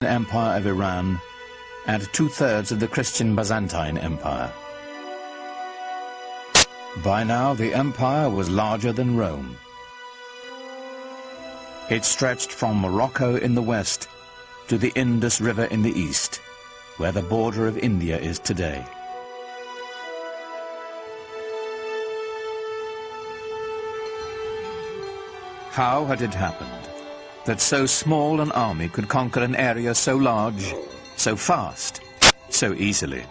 Empire of Iran and 2/3 of the Christian Byzantine Empire. By now, the empire was larger than Rome. It stretched from Morocco in the west to the Indus River in the east, where the border of India is today. How had it happened that so small an army could conquer an area so large, so fast, so easily?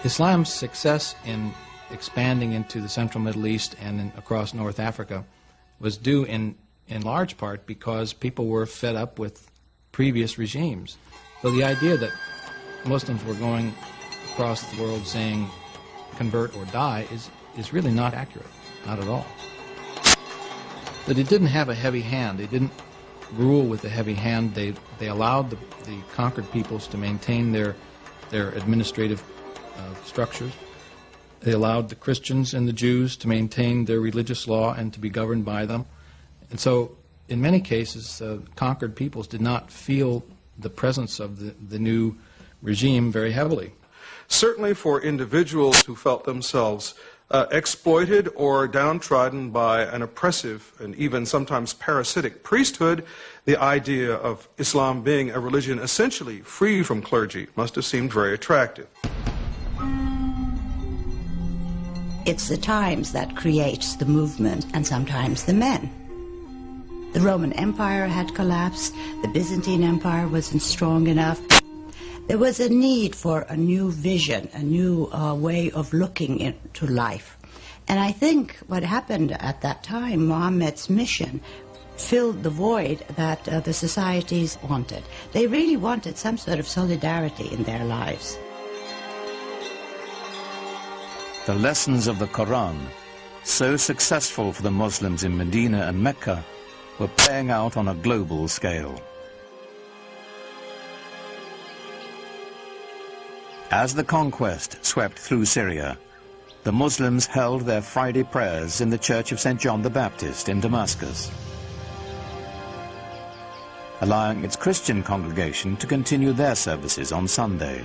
Islam's success in expanding into the central Middle East and across North Africa was due in large part because people were fed up with previous regimes. So the idea that Muslims were going across the world saying convert or die is really not accurate, not at all. That it didn't have a heavy hand. They didn't rule with a heavy hand. They allowed the conquered peoples to maintain their administrative structures. They allowed the Christians and the Jews to maintain their religious law and to be governed by them. And so, in many cases, conquered peoples did not feel the presence of the new regime very heavily. Certainly for individuals who felt themselves exploited or downtrodden by an oppressive and even sometimes parasitic priesthood, the idea of Islam being a religion essentially free from clergy must have seemed very attractive. It's the times that creates the movement, and sometimes the men. The Roman Empire had collapsed, the Byzantine Empire wasn't strong enough. There was a need for a new vision, a new way of looking into life. And I think what happened at that time, Muhammad's mission, filled the void that the societies wanted. They really wanted some sort of solidarity in their lives. The lessons of the Quran, so successful for the Muslims in Medina and Mecca, were playing out on a global scale. As the conquest swept through Syria, the Muslims held their Friday prayers in the Church of St. John the Baptist in Damascus, allowing its Christian congregation to continue their services on Sunday.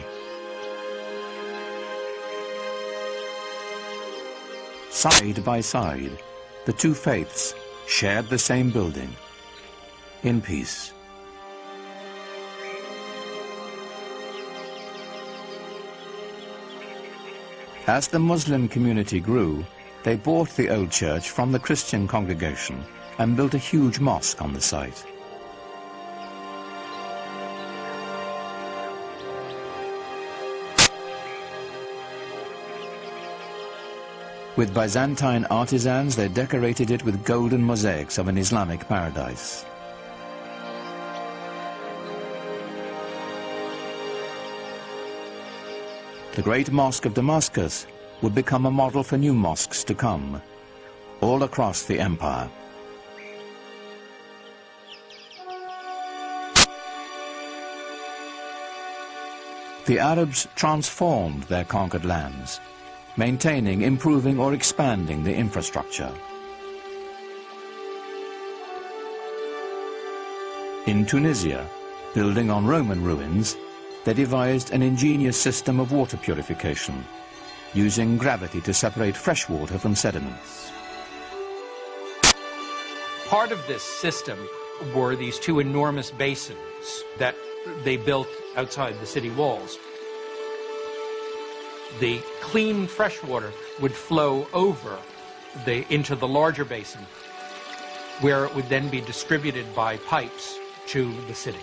Side by side, the two faiths shared the same building, in peace. As the Muslim community grew, they bought the old church from the Christian congregation and built a huge mosque on the site. With Byzantine artisans, they decorated it with golden mosaics of an Islamic paradise. The great mosque of Damascus would become a model for new mosques to come, all across the empire. The Arabs transformed their conquered lands, maintaining, improving, or expanding the infrastructure. In Tunisia, building on Roman ruins, they devised an ingenious system of water purification, using gravity to separate fresh water from sediments. Part of this system were these two enormous basins that they built outside the city walls. The clean fresh water would flow over into the larger basin, where it would then be distributed by pipes to the city.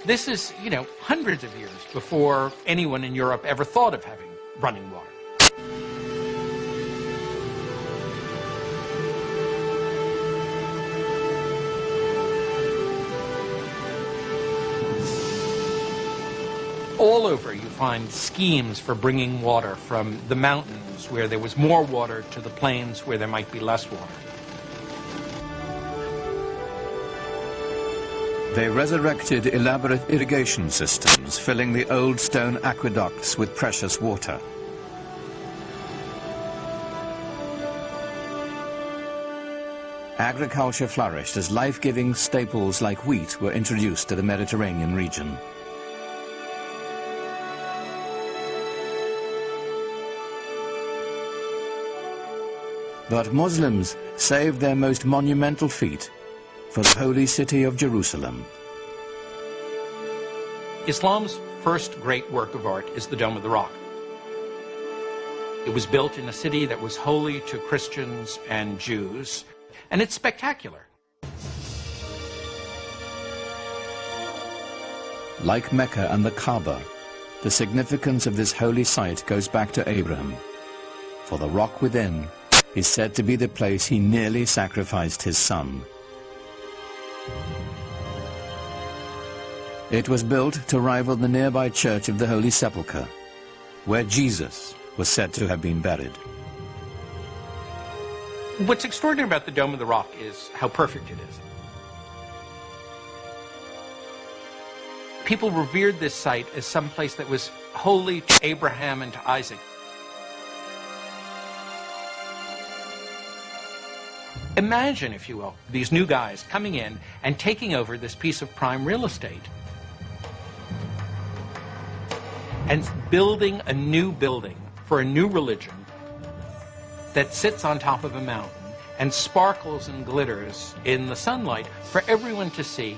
This is, hundreds of years before anyone in Europe ever thought of having running water. All over you find schemes for bringing water from the mountains where there was more water to the plains where there might be less water. They resurrected elaborate irrigation systems, filling the old stone aqueducts with precious water. agriculture flourished as life-giving staples like wheat were introduced to the Mediterranean region. But Muslims saved their most monumental feat for the holy city of Jerusalem. Islam's first great work of art is the Dome of the Rock. It was built in a city that was holy to Christians and Jews, and it's spectacular. Like Mecca and the Kaaba, the significance of this holy site goes back to Abraham, for the rock within is said to be the place he nearly sacrificed his son. It was built to rival the nearby Church of the Holy Sepulchre, where Jesus was said to have been buried. What's extraordinary about the Dome of the Rock is how perfect it is. People revered this site as some place that was holy to Abraham and to Isaac. Imagine, if you will, these new guys coming in and taking over this piece of prime real estate and building a new building for a new religion that sits on top of a mountain and sparkles and glitters in the sunlight for everyone to see.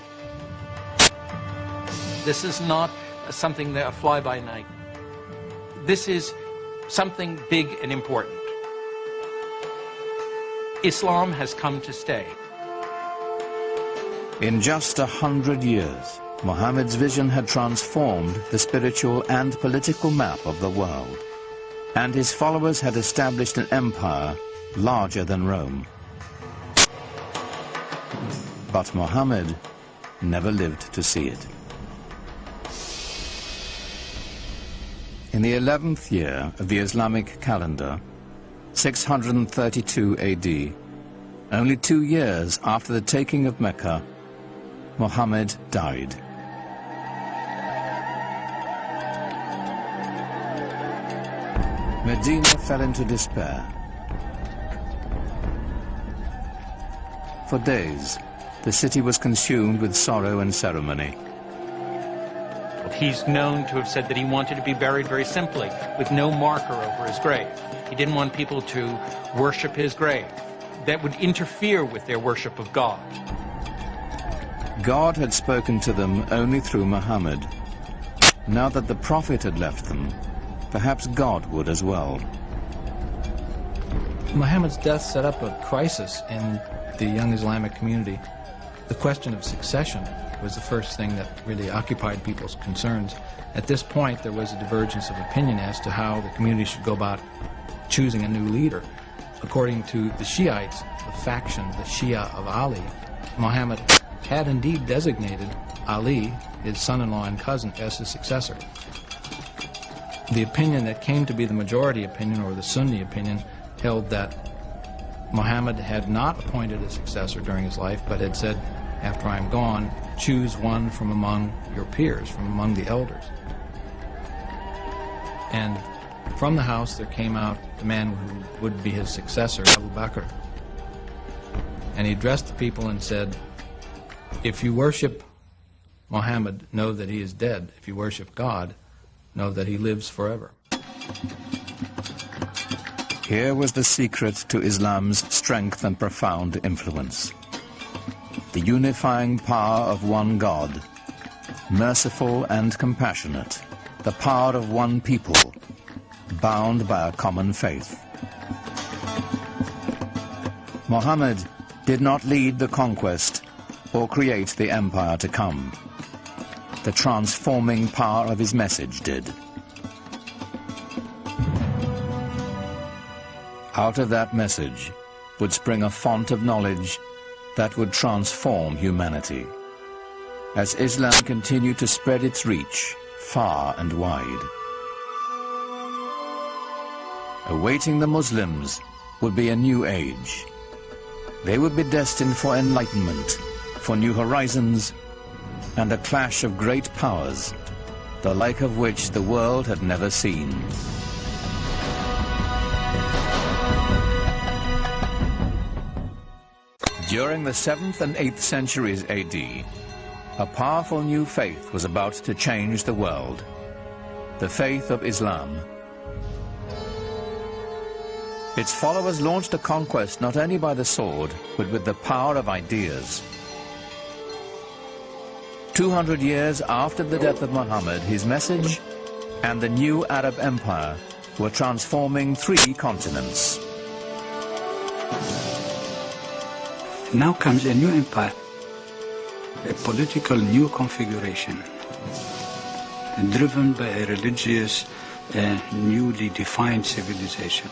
This is not something that a fly-by-night. This is something big and important. Islam has come to stay. In just 100 years, Muhammad's vision had transformed the spiritual and political map of the world, and his followers had established an empire larger than Rome. But Muhammad never lived to see it. In the 11th year of the Islamic calendar, 632 AD, only 2 years after the taking of Mecca, Muhammad died. Medina fell into despair. For days, the city was consumed with sorrow and ceremony. He's known to have said that he wanted to be buried very simply, with no marker over his grave. He didn't want people to worship his grave. That would interfere with their worship of God. God had spoken to them only through Muhammad. Now that the Prophet had left them, perhaps God would as well. Muhammad's death set up a crisis in the young Islamic community. The question of succession was the first thing that really occupied people's concerns. At this point, there was a divergence of opinion as to how the community should go about choosing a new leader. According to the Shiites, the faction, the Shia of Ali, Muhammad had indeed designated Ali, his son-in-law and cousin, as his successor. The opinion that came to be the majority opinion, or the Sunni opinion, held that Muhammad had not appointed a successor during his life, but had said, after I am gone, choose one from among your peers, from among the elders. And from the house there came out the man who would be his successor, Abu Bakr. And he addressed the people and said, if you worship Muhammad, know that he is dead. If you worship God, know that he lives forever. Here was the secret to Islam's strength and profound influence. The unifying power of one God, merciful and compassionate, the power of one people, bound by a common faith. Muhammad did not lead the conquest or create the empire to come. The transforming power of his message did. Out of that message would spring a font of knowledge that would transform humanity, as Islam continued to spread its reach far and wide. Awaiting the Muslims would be a new age. They would be destined for enlightenment, for new horizons, and a clash of great powers, the like of which the world had never seen. During the 7th and 8th centuries AD, a powerful new faith was about to change the world, the faith of Islam. Its followers launched a conquest not only by the sword, but with the power of ideas. 200 years after the death of Muhammad, his message and the new Arab Empire were transforming 3 continents. Now comes a new empire, a political new configuration, driven by a religious, newly defined civilization.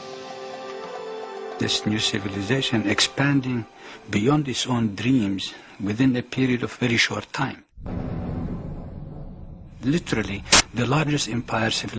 This new civilization expanding beyond its own dreams within a period of very short time. Literally, the largest empire civilization